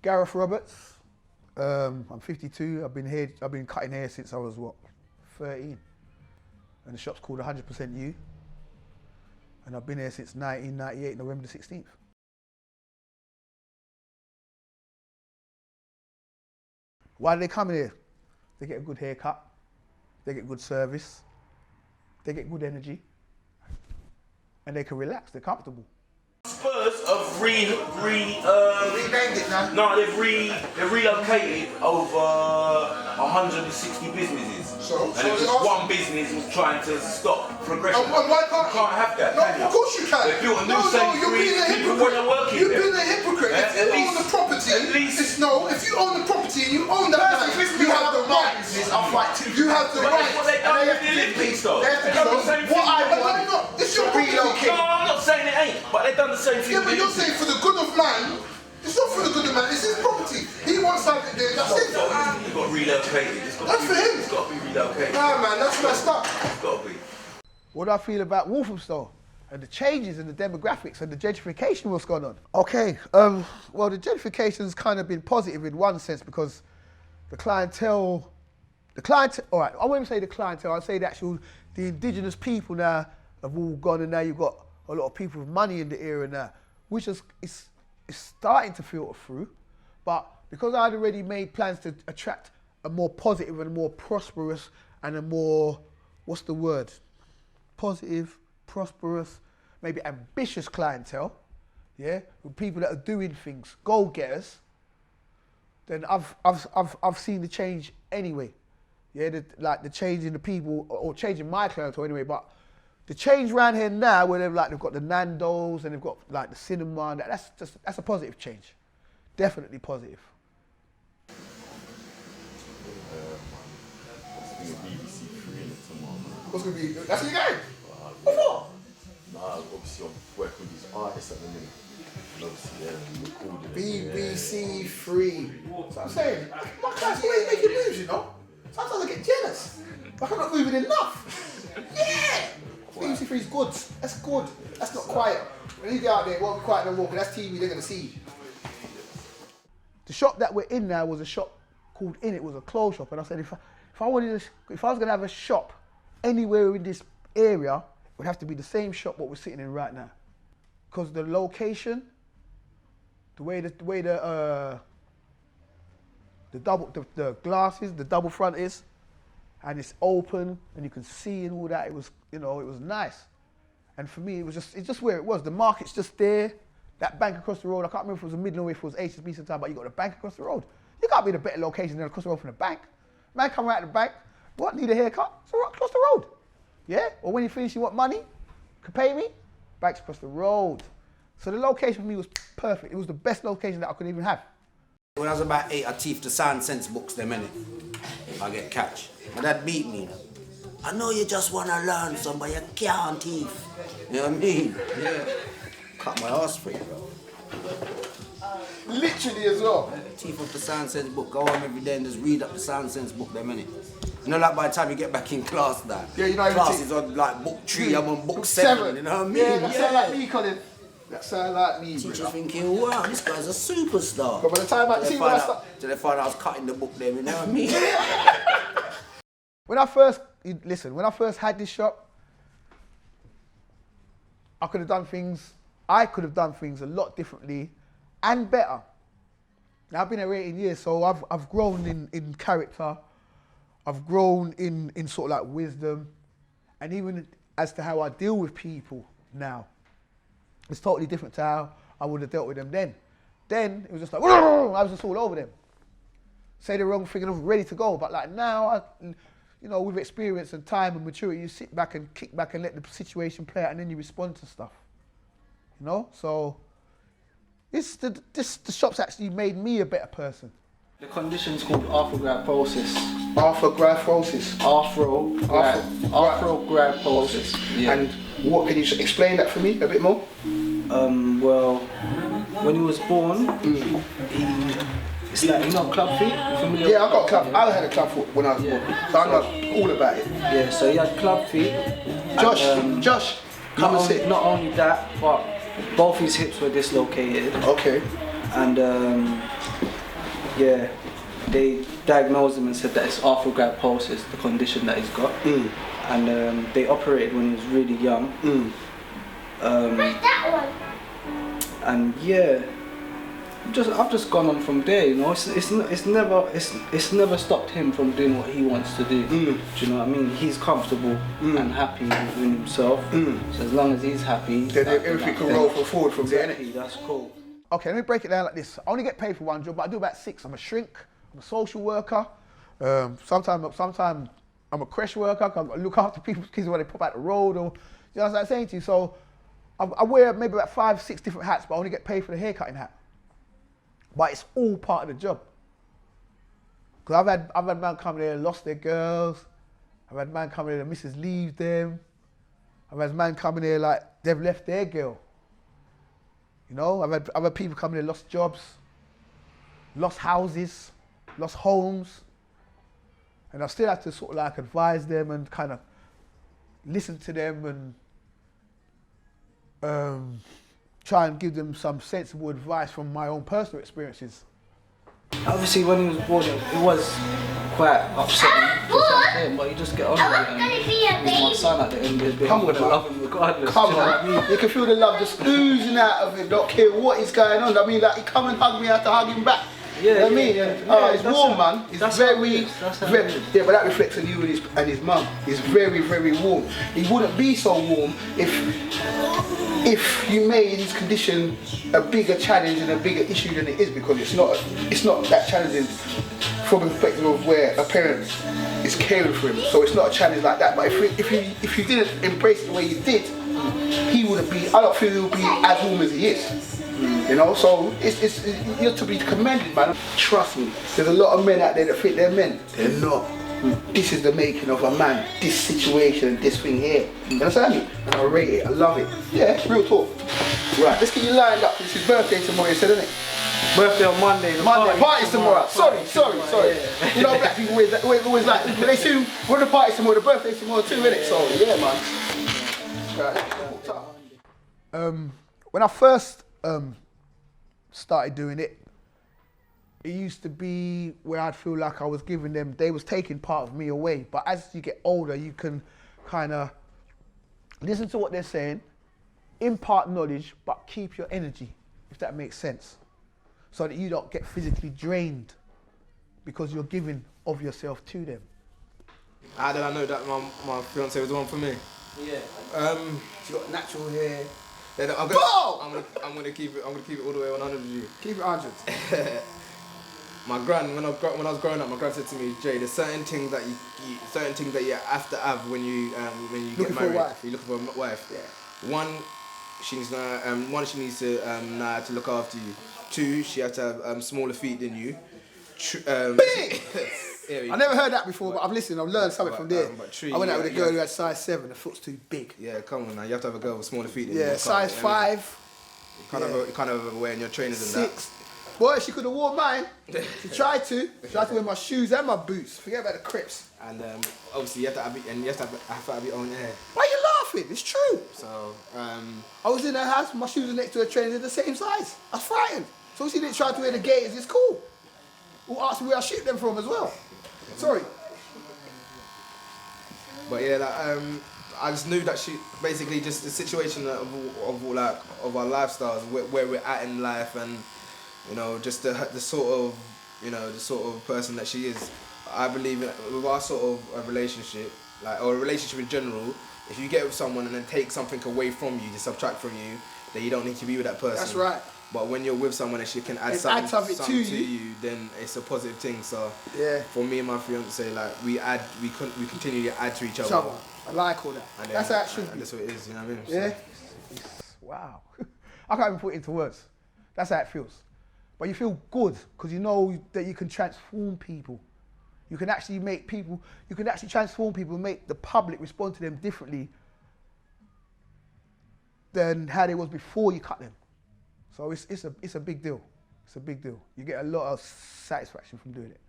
Gareth Roberts. I'm 52. I've been cutting hair since I was 13. And the shop's called 100% You. And I've been here since 1998, November the 16th. Why do they come here? They get a good haircut, they get good service, they get good energy, and they can relax, they're comfortable. Spurs have renamed it now? No, they've relocated over 160 businesses. So just one business was trying to stop progression. And why can't you? Can't have that, no, can you? Of course you can. They built a new Sainsbury's, people want to work in there. You've been a hypocrite. If you own the property, if you own the property and you own that land, you have the right. You have the right. What they done with the Olympics though. They've done the same thing. It's your property. No, I'm not saying it ain't, but they've done the same thing. Yeah, but you're saying for the good of man. It's not for the good of man, it's his property. He wants something there, that's it. You've got relocated. That's for him. It's got to be relocated. Nah, man, that's messed up. It's got to be. What do I feel about Walthamstow and the changes in the demographics and the gentrification what's going on? Okay, well, the gentrification's kind of been positive in one sense because the clientele, all right, I wouldn't say the clientele, I'd say the indigenous people now have all gone, and now you've got a lot of people with money in the area now, which is starting to filter through. But because I'd already made plans to attract a more positive and a more prosperous and a more, what's the word? Positive, prosperous, maybe ambitious clientele, yeah, with people that are doing things, go-getters, then I've seen the change anyway. Yeah, the change in the people, or changing my clientele anyway, but the change around here now, where they've got the Nando's and they've got like the cinema, and that's a positive change, definitely positive. BBC 3 in it tomorrow. What's gonna be? That's what you're going? What for? Nah, obviously I'm working with these artists at the minute. And obviously they're recording. BBC 3. So I'm saying, my clients always making moves, you know. Sometimes I get jealous. Like I'm not moving enough. Yeah. BBC 3 is good. That's good. That's not quiet. When you get out there, it won't be quiet no more, because that's TV, they're going to see. The shop that we're in now was a shop called In. It was a clothes shop, and I said if I was going to have a shop anywhere in this area, it would have to be the same shop what we're sitting in right now, because the location, the glass is, the double front is, and it's open and you can see and all that. It was, it was nice. And for me, it's just where it was. The market's just there. That bank across the road, I can't remember if it was a Midland or if it was HSBC sometime, but you got the bank across the road. You can't be in a better location than across the road from the bank. Man come right at the bank, what, need a haircut? It's right across the road. Yeah? Or when you finish, you want money? Can pay me? Bank's across the road. So the location for me was perfect. It was the best location that I could even have. When I was about 8, I teethed the Sound Sense books them, innit? I get catch. My dad beat me. I know you just want to learn some, but you can't teeth. You know what I mean? Yeah. Cut my ass free, bro. Literally as well. Teeth up the Sound Sense book, go home every day and just read up the Sound Sense book them, innit? Like by the time you get back in class, that. Yeah, you know, class is on like book 3, I'm on book 7, you know what I mean? Yeah, that sound like me, Colin. That sound like me, teacher thinking, wow, this guy's a superstar. But by the time I see when I start... Till they find out I was cutting the book them, you know what I mean? When I first had this shop, I could have done things a lot differently and better. Now I've been here 18 years, so I've grown in character, I've grown in sort of like wisdom, and even as to how I deal with people now. It's totally different to how I would have dealt with them then. Then it was just like, I was just all over them. Say the wrong thing and I was ready to go. But like now, with experience and time and maturity, you sit back and kick back and let the situation play out, and then you respond to stuff. So the shop's actually made me a better person. The condition's called arthrogryposis. Arthrogryposis. Arthrogryposis. Yeah. And what, can you explain that for me a bit more? Well, when he was born, it's like, club feet? You familiar? Yeah, I had a club foot when I was born, so I know all about it. Yeah, so he had club feet. Josh, come and sit. Not only that, but both his hips were dislocated. Okay. And Yeah, they diagnosed him and said that it's arthrogryposis, the condition that he's got. And they operated when he was really young. Where's that one? And yeah, I've just gone on from there. You know, it's never stopped him from doing what he wants to do. Do you know what I mean? He's comfortable and happy within himself. So as long as he's happy, then everything can roll forward from there. Exactly, that's cool. Okay, let me break it down like this. I only get paid for one job, but I do about 6. I'm a shrink, I'm a social worker. Sometimes I'm a creche worker. I look after people's kids when they pop out the road, or you know what I'm saying to you. So I wear maybe about 5, 6 different hats, but I only get paid for the haircutting hat. But it's all part of the job. Because I've had men come there and lost their girls. I've had men come there and the missus leaves them. I've had men coming there like they've left their girl. You know, I've had people coming there lost jobs, lost houses, lost homes. And I still have to sort of like advise them and kind of listen to them and try and give them some sensible advice from my own personal experiences. Obviously, when he was born, it was quite upsetting, but you just get on with it. And he's my son at the end of the day. Come on, I love him regardless. Come do you know what I on, mean? you can feel the love just oozing out of him. Don't care what is going on. I mean, like he come and hug me, I have to hug him back. Yeah, you know what I mean? It's warm, man. It's very, yeah, but that reflects on you and his mum. It's very, very warm. He wouldn't be so warm if you made his condition a bigger challenge and a bigger issue than it is, because it's not that challenging from the perspective of where a parent is caring for him. So it's not a challenge like that. But if you didn't embrace it the way you did, he wouldn't be. I don't feel he would be as warm as he is. You know, so it's you're to be commended, man. Trust me, there's a lot of men out there that think they're men. They're not. This is the making of a man. This situation, this thing here. You understand me? And I rate it. I love it. Yeah, real talk. Right, let's get you lined up. It's his birthday tomorrow, you said, isn't it? Birthday on Monday. Party's tomorrow. Sorry. Yeah. You know, black people always like, but they assume we're the party tomorrow, the birthday's tomorrow too, innit? So yeah, man. Right. When I first started doing it, it used to be where I'd feel like I was giving them, they was taking part of me away. But as you get older, you can kind of listen to what they're saying, impart knowledge, but keep your energy, if that makes sense. So that you don't get physically drained because you're giving of yourself to them. How did I know that my fiance was the one for me? Yeah. She's got natural hair. Yeah, I'm gonna keep it all the way 100 with you. Keep it 100. My gran, when I was growing up, my gran said to me, Jay, there's certain things that you have to have when you get married. You're looking for a wife. Yeah. One, she needs to know how to look after you. 2, she has to have smaller feet than you. Big! I never heard that before, but I've listened. I've learned something from there. I went out with a girl who had size 7. The foot's too big. Yeah, come on now. You have to have a girl with smaller feet than you. Yeah, size 5. You kind of wearing your trainers and 6. Boy, she could have worn mine. She tried to. She had to wear my shoes and my boots. Forget about the crips. And obviously you have to have your own hair. Why are you laughing? It's true. So I was in her house. My shoes were next to her trainers. They're the same size. I was frightened. So she didn't try to wear the gaiters. It's cool. Who asked me where I shipped them from as well? Sorry. But yeah, I just knew that she basically just the situation of our lifestyles, where we're at in life, and you know, just the sort of person that she is. I believe with our sort of a relationship, or a relationship in general, if you get with someone and then take something away from you, to subtract from you, then you don't need to be with that person. That's right. But when you're with someone and she can add something to you, then it's a positive thing. So yeah, for me and my fiance, we continue to add to each other. I like all that. And that's how it should be. That's what it is, you know what I mean? Yeah. So. Wow. I can't even put it into words. That's how it feels. But you feel good because you know that you can transform people. You can actually transform people and make the public respond to them differently than how they was before you cut them. So it's a big deal. It's a big deal. You get a lot of satisfaction from doing it.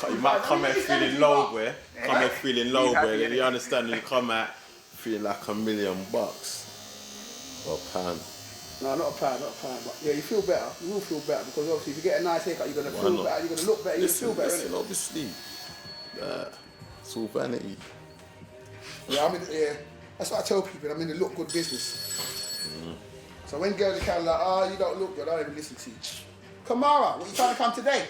You might come out feeling low, boy. You understand? You come out feeling like $1 million or £1. No, not a pound, not a pound. But yeah, you feel better. You will feel better because obviously if you get a nice haircut, you're gonna feel not? better. You're gonna look better. You feel better. Listen, innit? obviously, it's all vanity. Yeah, that's what I tell people. I'm in the look good business. So when girls are kind of like, oh, you don't look good, I don't even listen to you. Kamara, what you trying to come today?